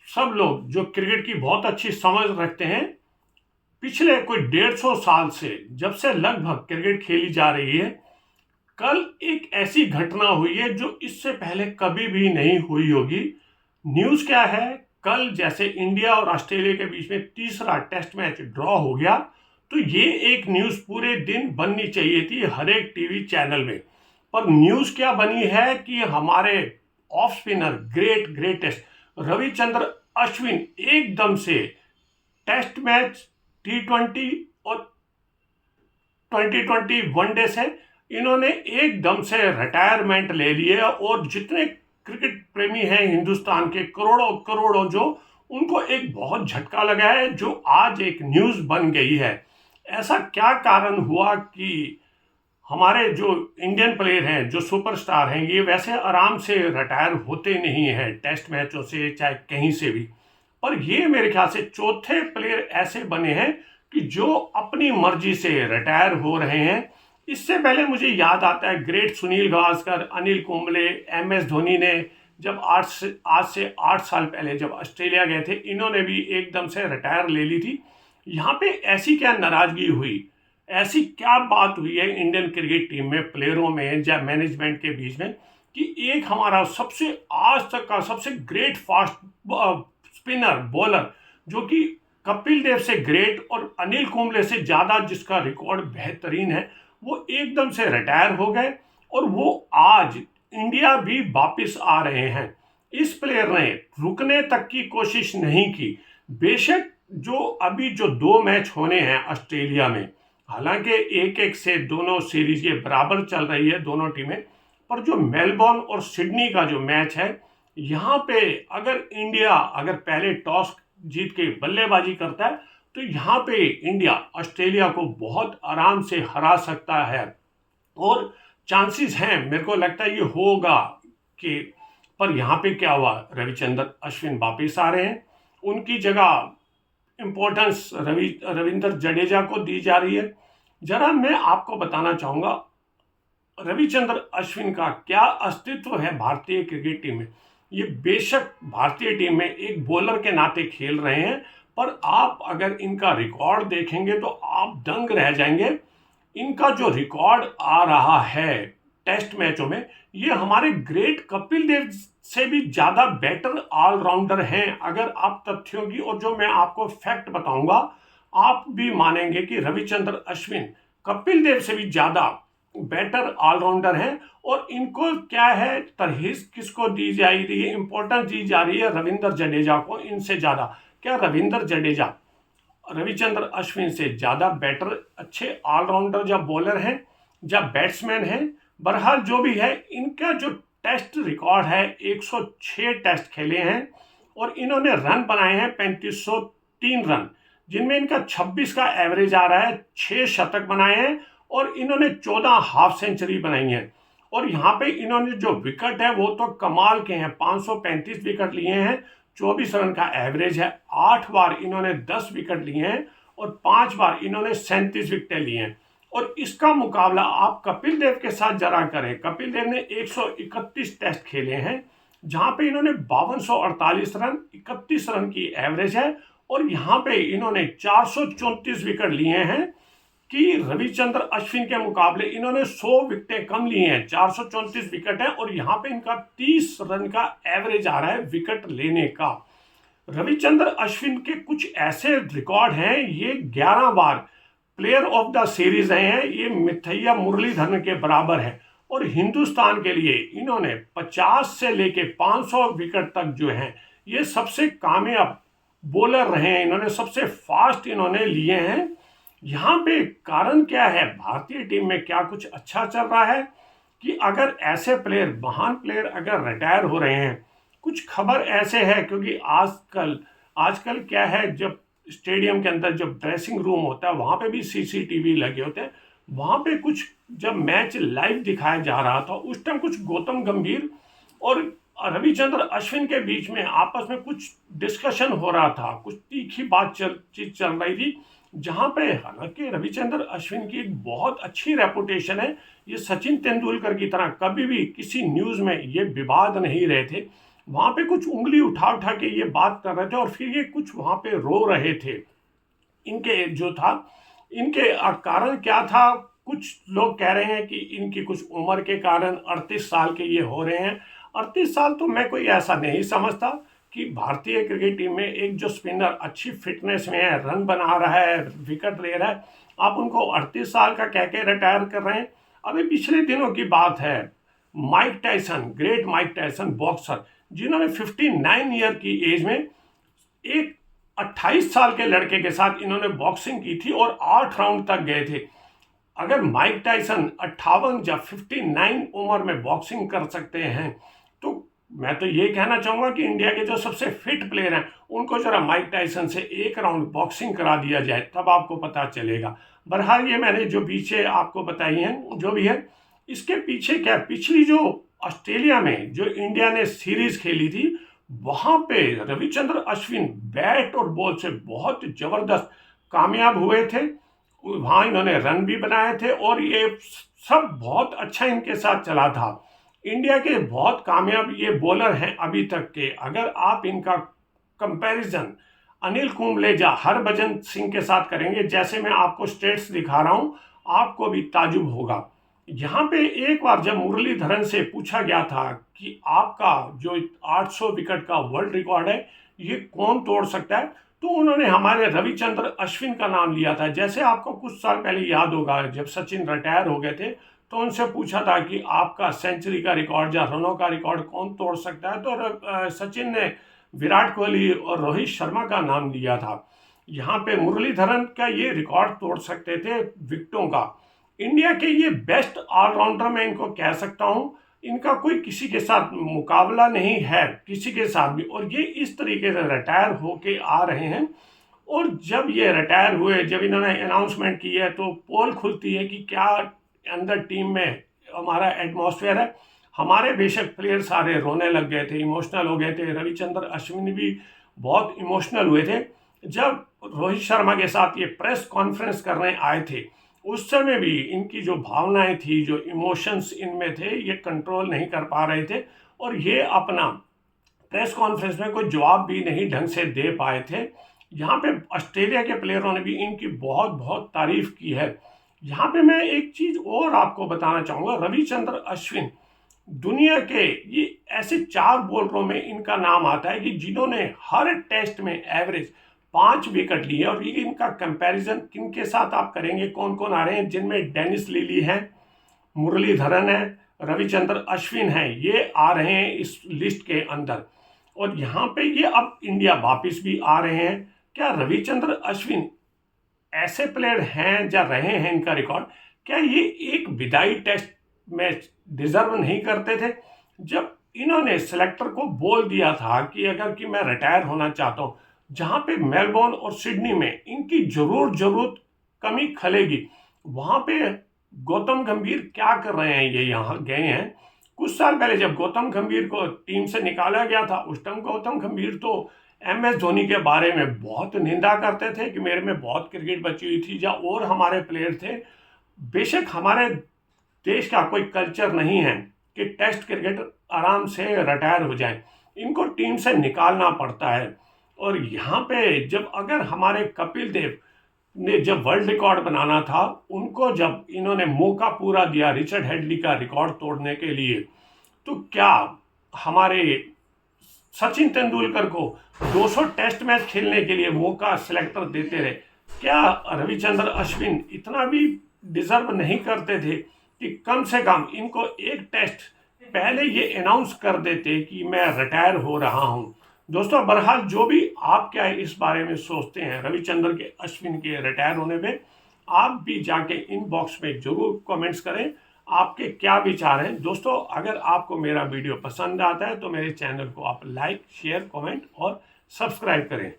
सब लोग जो क्रिकेट की बहुत अच्छी समझ रखते हैं, पिछले कोई 150 साल से जब से लगभग क्रिकेट खेली जा रही है, कल एक ऐसी घटना हुई है जो इससे पहले कभी भी नहीं हुई होगी। न्यूज़ क्या है? कल जैसे इंडिया और ऑस्ट्रेलिया के बीच में तीसरा टेस्ट मैच ड्रॉ हो गया, तो ये एक न्यूज़ पूरे दिन बननी चाहिए थी हर एक टीवी चैनल में। पर न्यूज़ क्या बनी है कि हमारे off spinner greatest Ravichandran Ashwin एकदम से टेस्ट मैच, T20 और 2020 वनडे से इन्होंने एकदम से रिटायरमेंट ले लिए, और जितने क्रिकेट प्रेमी हैं हिंदुस्तान के करोड़ों करोड़ों, जो उनको एक बहुत झटका लगा है, जो आज एक न्यूज़ बन गई है। ऐसा क्या कारण हुआ कि हमारे जो इंडियन प्लेयर हैं, जो सुपरस्टार हैं, ये वैसे आराम से रिटायर होते नहीं हैं टेस्ट मैचों से, चाहे कहीं से भी। पर ये मेरे ख्याल से चौथे प्लेयर ऐसे बने हैं कि जो अपनी मर्जी से रिटायर हो रहे हैं। इससे पहले मुझे याद आता है ग्रेट सुनील गावस्कर, अनिल कुंबले, MS धोनी ने जब आज से 8 साल पहले जब ऑस्ट्रेलिया गए थे, इन्होंने भी एकदम से रिटायर ले ली थी। यहाँ पे ऐसी क्या नाराजगी हुई, ऐसी क्या बात हुई है इंडियन क्रिकेट टीम में, प्लेयरों में या मैनेजमेंट के बीच में, कि एक हमारा सबसे आज तक का सबसे ग्रेट फास्ट स्पिनर बॉलर, जो कि कपिल देव से ग्रेट और अनिल कुंबले से ज़्यादा जिसका रिकॉर्ड बेहतरीन है, वो एकदम से रिटायर हो गए और वो आज इंडिया भी वापस आ रहे हैं। इस प्लेयर ने रुकने तक की कोशिश नहीं की। बेशक जो अभी जो 2 मैच होने हैं ऑस्ट्रेलिया में, हालांकि 1-1 से दोनों सीरीज ये बराबर चल रही है दोनों टीमें, पर जो मेलबोर्न और सिडनी का जो मैच है, यहाँ पे अगर इंडिया अगर पहले टॉस जीत के बल्लेबाजी करता है, तो यहाँ पे इंडिया ऑस्ट्रेलिया को बहुत आराम से हरा सकता है, और चांसेस हैं, मेरे को लगता है ये होगा कि। पर यहाँ पे क्या हुआ, रविचंद्र अश्विन वापिस आ रहे हैं, उनकी जगह इंपॉर्टेंस रविंद्र जडेजा को दी जा रही है। जरा मैं आपको बताना चाहूँगा रविचंद्र अश्विन का क्या अस्तित्व है भारतीय क्रिकेट टीम में। ये बेशक भारतीय टीम में एक बॉलर के नाते खेल रहे हैं, पर आप अगर इनका रिकॉर्ड देखेंगे तो आप दंग रह जाएंगे। इनका जो रिकॉर्ड आ रहा है टेस्ट मैचों में, ये हमारे ग्रेट कपिल देव से भी ज़्यादा बेटर ऑलराउंडर हैं। अगर आप तथ्यों की और जो मैं आपको फैक्ट बताऊंगा, आप भी मानेंगे कि रविचंद्र अश्विन कपिल देव से भी ज़्यादा बेटर ऑलराउंडर हैं। और इनको क्या है, तरहीज किसको दी जा रही है, इंपॉर्टेंस दी जा रही है रविंद्र जडेजा को इनसे ज़्यादा। क्या रविंद्र जडेजा रविचंद्र अश्विन से ज़्यादा बेटर अच्छे ऑलराउंडर या बॉलर हैं या बैट्समैन हैं? बहरहाल जो भी है, इनका जो टेस्ट रिकॉर्ड है, 106 टेस्ट खेले हैं और इन्होंने रन बनाए हैं 3503 रन, जिनमें इनका 26 का एवरेज आ रहा है, 6 शतक बनाए हैं और इन्होंने 14 हाफ सेंचुरी बनाई है। और यहाँ पे इन्होंने जो विकेट है वो तो कमाल के हैं, 535 विकेट लिए हैं, 24 रन का एवरेज है। 8 बार इन्होंने 10 विकेट लिए हैं और 5 बार इन्होंने 37 विकेटें लिए हैं। और इसका मुकाबला आप कपिल देव के साथ जरा करें। कपिल देव ने 131 टेस्ट खेले हैं, जहां पे इन्होंने 5248 रन, 31 रन की एवरेज है, और यहाँ पे इन्होंने 434 विकेट लिए हैं कि रविचंद्र अश्विन के मुकाबले इन्होंने 100 विकेटें कम ली हैं। 434 विकेट है और यहाँ पे इनका 30 रन का एवरेज आ रहा है विकेट लेने का। रविचंद्र अश्विन के कुछ ऐसे रिकॉर्ड हैं, ये 11 बार प्लेयर ऑफ द सीरीज रहे हैं, ये मिथैया मुरलीधरन के बराबर है। और हिंदुस्तान के लिए इन्होंने 50 से लेके 500 विकेट तक जो हैं, ये सबसे कामयाब बॉलर रहे हैं, इन्होंने सबसे फास्ट इन्होंने लिए हैं। यहाँ पे कारण क्या है, भारतीय टीम में क्या कुछ अच्छा चल रहा है कि अगर ऐसे प्लेयर, महान प्लेयर अगर रिटायर हो रहे हैं, कुछ खबर ऐसे है, क्योंकि आजकल क्या है, जब स्टेडियम के अंदर जब ड्रेसिंग रूम होता है वहाँ पे भी CCTV लगे होते हैं। वहाँ पे कुछ जब मैच लाइव दिखाया जा रहा था, उस टाइम कुछ गौतम गंभीर और रविचंद्र अश्विन के बीच में आपस में कुछ डिस्कशन हो रहा था, कुछ तीखी चीज चल रही थी, जहाँ पे हालांकि रविचंद्र अश्विन की एक बहुत अच्छी रेपुटेशन है, ये सचिन तेंदुलकर की तरह कभी भी किसी न्यूज़ में ये विवाद नहीं रहे थे, वहाँ पे कुछ उंगली उठा उठा के ये बात कर रहे थे और फिर ये कुछ वहाँ पे रो रहे थे। इनके जो था, इनके कारण क्या था, कुछ लोग कह रहे हैं कि इनकी कुछ उम्र के कारण 38 साल के ये हो रहे हैं। 38 साल तो मैं कोई ऐसा नहीं समझता कि भारतीय क्रिकेट टीम में एक जो स्पिनर अच्छी फिटनेस में है, रन बना रहा है, विकेट ले रहा है, आप उनको 38 साल का कह के रिटायर कर रहे हैं। अभी पिछले दिनों की बात है, Mike Tyson, great Mike Tyson boxer, जिन्होंने 59 ईयर की एज में एक 28 साल के लड़के के साथ इन्होंने बॉक्सिंग की थी और 8 राउंड तक गए थे। अगर माइक टाइसन 58 या 59 उम्र में बॉक्सिंग कर सकते हैं, तो मैं तो ये कहना चाहूंगा कि इंडिया के जो सबसे फिट प्लेयर हैं उनको जरा माइक टाइसन से एक राउंड बॉक्सिंग करा दिया जाए, तब आपको पता चलेगा। बहरहाल ये मैंने जो पीछे आपको बताई हैं जो भी है, इसके पीछे क्या, पिछली जो ऑस्ट्रेलिया में जो इंडिया ने सीरीज खेली थी, वहां पे रविचंद्र अश्विन बैट और बॉल से बहुत जबरदस्त कामयाब हुए थे। वहां इन्होंने रन भी बनाए थे और ये सब बहुत अच्छा इनके साथ चला था। इंडिया के बहुत कामयाब ये बॉलर हैं अभी तक के, अगर आप इनका कंपैरिजन अनिल कुंबलेजा, हरभजन सिंह के साथ करेंगे, जैसे मैं आपको स्टेट्स दिखा रहा हूं, आपको भी ताजुब होगा। यहाँ पे एक बार जब मुरलीधरन से पूछा गया था कि आपका जो 800 विकेट का वर्ल्ड रिकॉर्ड है ये कौन तोड़ सकता है, तो उन्होंने हमारे रविचंद्र अश्विन का नाम लिया था। जैसे आपको कुछ साल पहले याद होगा, जब सचिन रिटायर हो गए थे तो उनसे पूछा था कि आपका सेंचुरी का रिकॉर्ड या रनों का रिकॉर्ड कौन तोड़ सकता है, तो सचिन ने विराट कोहली और रोहित शर्मा का नाम लिया था। यहाँ पे मुरलीधरन का ये रिकॉर्ड तोड़ सकते थे विकेटों का। इंडिया के ये बेस्ट ऑलराउंडर मैं इनको कह सकता हूँ, इनका कोई किसी के साथ मुकाबला नहीं है, किसी के साथ भी। और ये इस तरीके से रिटायर होके आ रहे हैं, और जब ये रिटायर हुए, जब इन्होंने अनाउंसमेंट की है, तो पोल खुलती है कि क्या अंदर टीम में हमारा एटमॉस्फेयर है। हमारे बेशक प्लेयर सारे रोने लग गए थे, इमोशनल हो गए थे, रविचंद्र अश्विन भी बहुत इमोशनल हुए थे जब रोहित शर्मा के साथ ये प्रेस कॉन्फ्रेंस करने आए थे। उस समय भी इनकी जो भावनाएं थी, जो इमोशंस इनमें थे, ये कंट्रोल नहीं कर पा रहे थे और ये अपना प्रेस कॉन्फ्रेंस में कोई जवाब भी नहीं ढंग से दे पाए थे। यहाँ पे ऑस्ट्रेलिया के प्लेयरों ने भी इनकी बहुत बहुत तारीफ की है। यहाँ पे मैं एक चीज और आपको बताना चाहूंगा, रविचंद्र अश्विन दुनिया के ये ऐसे 4 बॉलरों में इनका नाम आता है कि जिन्होंने हर टेस्ट में एवरेज 5 विकेट लिए। और ये इनका कंपैरिजन किन के साथ आप करेंगे, कौन कौन आ रहे हैं, जिनमें डेनिस लिली है, मुरलीधरन है, रविचंद्र अश्विन है, ये आ रहे हैं इस लिस्ट के अंदर। और यहाँ पे ये अब इंडिया वापिस भी आ रहे हैं। क्या रविचंद्र अश्विन ऐसे प्लेयर हैं या रहे हैं, इनका रिकॉर्ड, क्या ये एक विदाई टेस्ट मैच डिजर्व नहीं करते थे? जब इन्होंने सेलेक्टर को बोल दिया था कि अगर कि मैं रिटायर होना चाहता हूँ, जहाँ पे मेलबोर्न और सिडनी में इनकी जरूरत कमी खलेगी, वहाँ पे गौतम गंभीर क्या कर रहे हैं, ये यहाँ गए हैं। कुछ साल पहले जब गौतम गंभीर को टीम से निकाला गया था, उस टाइम गौतम गंभीर तो MS धोनी के बारे में बहुत निंदा करते थे कि मेरे में बहुत क्रिकेट बची हुई थी, या और हमारे प्लेयर थे। बेशक हमारे देश का कोई कल्चर नहीं है कि टेस्ट क्रिकेट आराम से रिटायर हो जाए, इनको टीम से निकालना पड़ता है। और यहाँ पे जब अगर हमारे कपिल देव ने जब वर्ल्ड रिकॉर्ड बनाना था, उनको जब इन्होंने मौका पूरा दिया रिचर्ड हेडली का रिकॉर्ड तोड़ने के लिए, तो क्या हमारे सचिन तेंदुलकर को 200 टेस्ट मैच खेलने के लिए मौका सिलेक्टर देते रहे? क्या रविचंद्र अश्विन इतना भी डिजर्व नहीं करते थे कि कम से कम इनको एक टेस्ट पहले ये अनाउंस कर देते कि मैं रिटायर हो रहा हूं? दोस्तों, बहरहाल जो भी आप क्या इस बारे में सोचते हैं रविचंद्र के अश्विन के रिटायर होने में, आप भी जाके इनबॉक्स में जरूर कमेंट्स करें, आपके क्या विचार हैं। दोस्तों, अगर आपको मेरा वीडियो पसंद आता है तो मेरे चैनल को आप लाइक, शेयर, कमेंट और सब्सक्राइब करें।